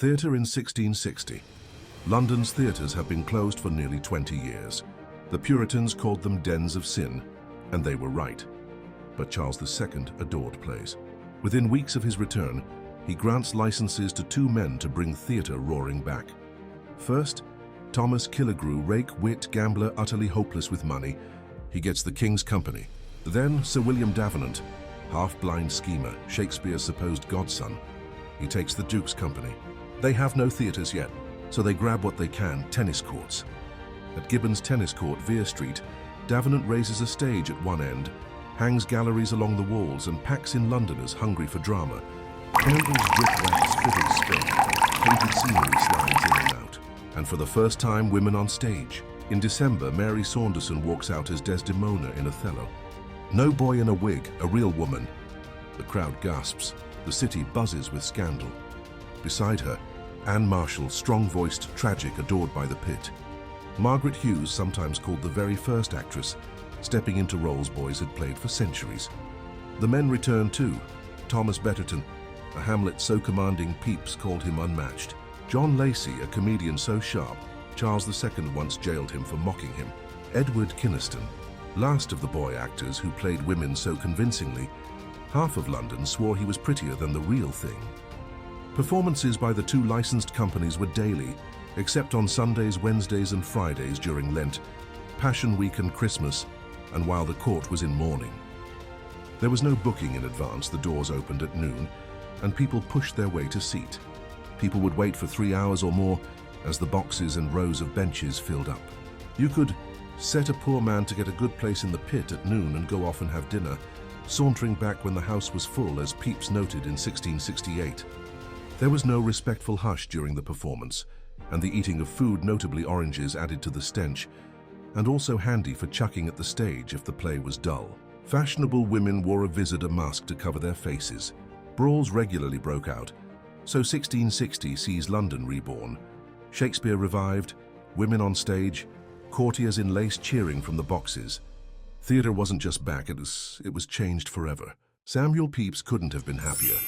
Theatre in 1660. London's theatres have been closed for nearly 20 years. The Puritans called them dens of sin, and they were right. But Charles II adored plays. Within weeks of his return, he grants licenses to two men to bring theatre roaring back. First, Thomas Killigrew, rake, wit, gambler, utterly hopeless with money. He gets the King's Company. Then Sir William Davenant, half-blind schemer, Shakespeare's supposed godson. He takes the Duke's Company. They have no theatres yet, so they grab what they can, tennis courts. At Gibbon's Tennis Court, Vere Street, Davenant raises a stage at one end, hangs galleries along the walls, and packs in Londoners hungry for drama. Candles, brickbats, fiddles spin, painted scenery slides in and out. And for the first time, women on stage. In December, Mary Saunderson walks out as Desdemona in Othello. No boy in a wig, a real woman. The crowd gasps. The city buzzes with scandal. Beside her, Anne Marshall, strong-voiced, tragic, adored by the pit. Margaret Hughes, sometimes called the very first actress, stepping into roles boys had played for centuries. The men return too. Thomas Betterton, a Hamlet so commanding Pepys called him unmatched. John Lacey, a comedian so sharp, Charles II once jailed him for mocking him. Edward Kynaston, last of the boy actors who played women so convincingly, half of London swore he was prettier than the real thing. Performances by the two licensed companies were daily, except on Sundays, Wednesdays and Fridays during Lent, Passion Week and Christmas, and while the court was in mourning. There was no booking in advance. The doors opened at noon, and people pushed their way to seat. People would wait for 3 hours or more as the boxes and rows of benches filled up. You could set a poor man to get a good place in the pit at noon and go off and have dinner, sauntering back when the house was full, as Pepys noted in 1668. There was no respectful hush during the performance, and the eating of food, notably oranges, added to the stench, and also handy for chucking at the stage if the play was dull. Fashionable women wore a visitor mask to cover their faces. Brawls regularly broke out, so 1660 sees London reborn. Shakespeare revived, women on stage, courtiers in lace cheering from the boxes. Theatre wasn't just back, it was changed forever. Samuel Pepys couldn't have been happier.